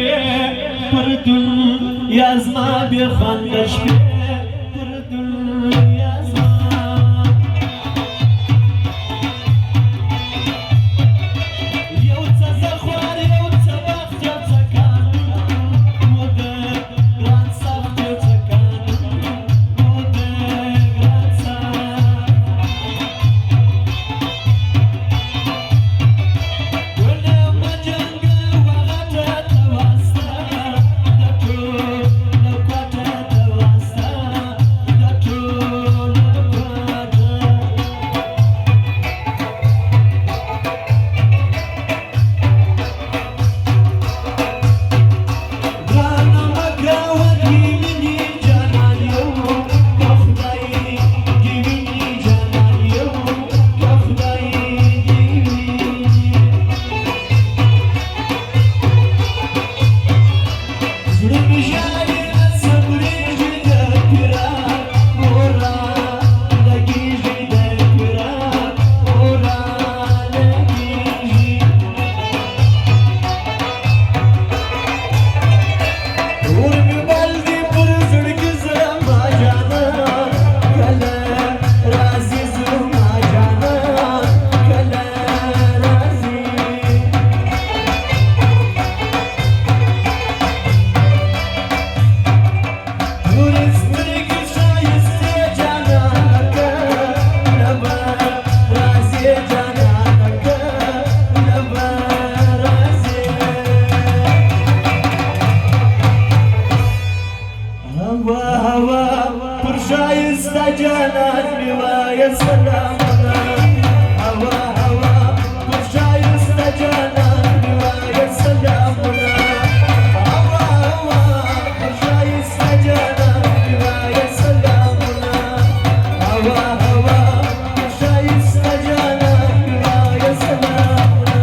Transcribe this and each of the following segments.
شپې پر دنیا زما بې خونده شپې پر دنیا زما یو څه زه خوار یو څه وخت یو څه کار مو د ګران سخت یو څه کار مو د ګران سخت ګله مه جنګه وغټه ته واسطه د ټوله کوټه ته واسطه د ټوله کوټه ګرانه مه کوه د مینې جانان یو که خدای دې ویني جانان یو که خدای دې ویني زړه مې ژاړي نه صبرېږي د فراق مورا لګېږي د فراق مورا لګېږي اور مې بل دي پر زړګي زما جانان کله راځي زما جانان کله راځي تورې سترګې ښایستې جانانه کله به راځې جانانه کله به راځې هوا هوا پر ښایسته جانان مې وایه سلامونه هوا هوا پر ښایسته جانان مې وایه سلامونه هوا هوا پر ښایسته جانان مې وایه سلامونه هوا هوا پر ښایسته جانان مې وایه سلامونه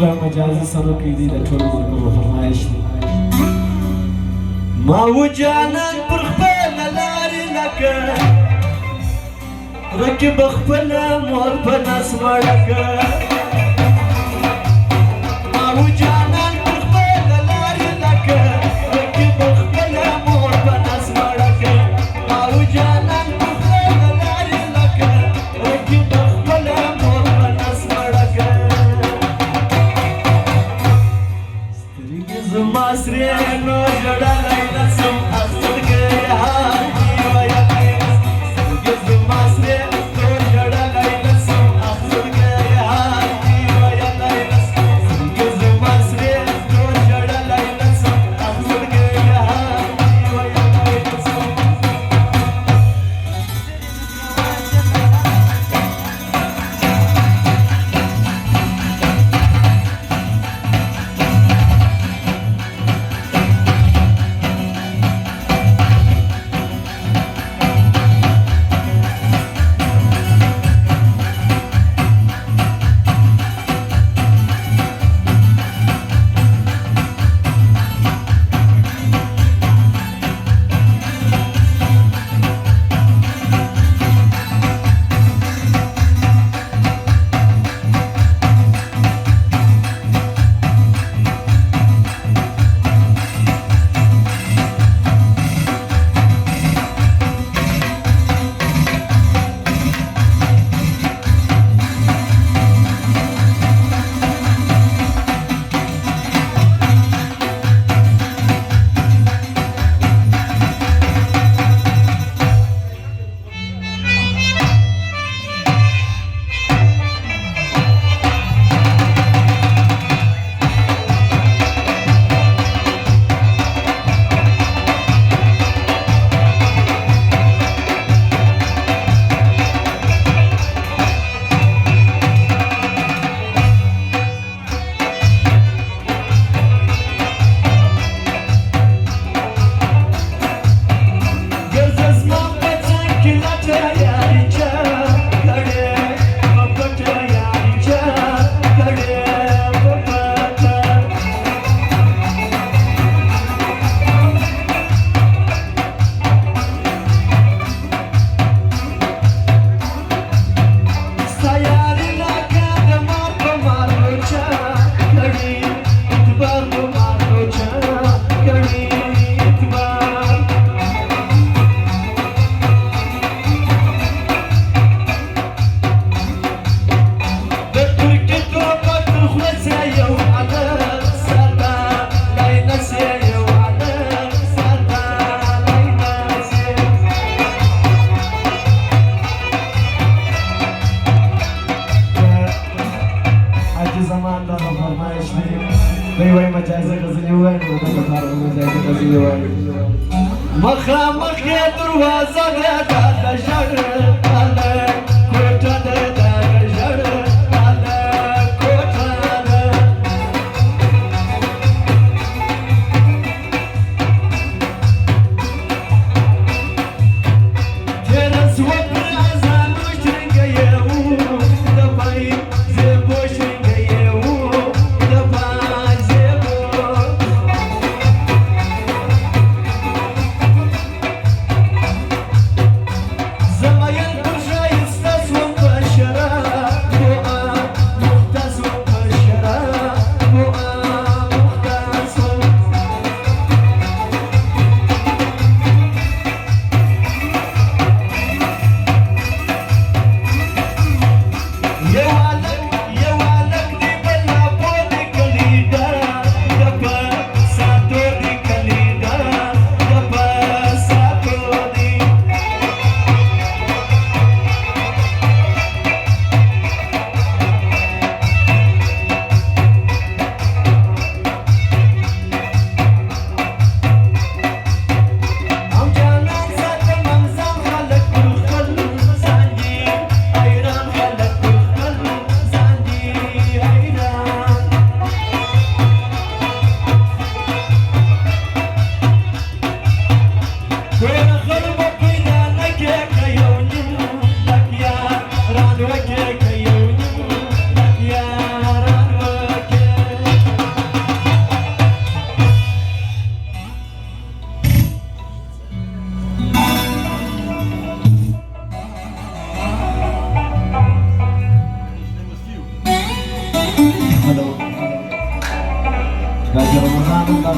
به مجازي سره کې دي د ټولو ملګرو فرمایش دی ما و جانان پر خپله لارې لکه رکب خپله مور په نس مړه که ما و جانان پر خپله لارې لکه رکب خپله مور په نس مړه که ما و جانان پر خپله لارې لکه رکب خپله مور په نس مړه که سترګې زما سرې نو ژړلی نسم اخرګۍ حال دې ویلی سترګې زما سرې نو ژړلی نسم اخرګۍ حال دې ویلی سترګې زما سرې نو ژړلی نسم اخرګۍ حال دې ویلی نسم مخامخ یې دروازه ده د ژړ هلک کوټه ده د ژړ هلک کوټه ده تېره سوه پر اذانو شرنګه یې وو د پای زیبو شرنګه یې وو د پای زیبو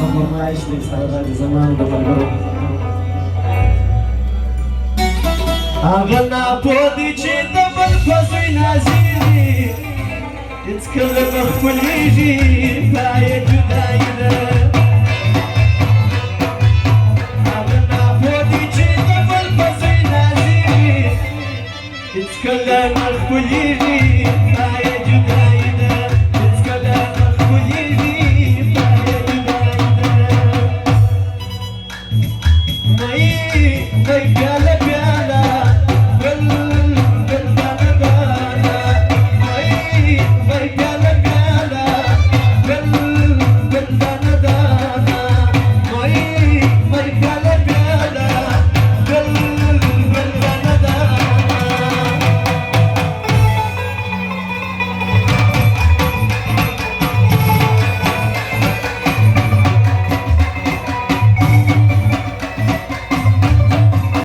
غمر ما عايش لك سرغاد زمان دمر أغنى بودي جيدا بالفزوي نازيني يتكلم أخفل يجي باية دايرة أغنى بودي جيدا بالفزوي نازيني يتكلم أخفل يجي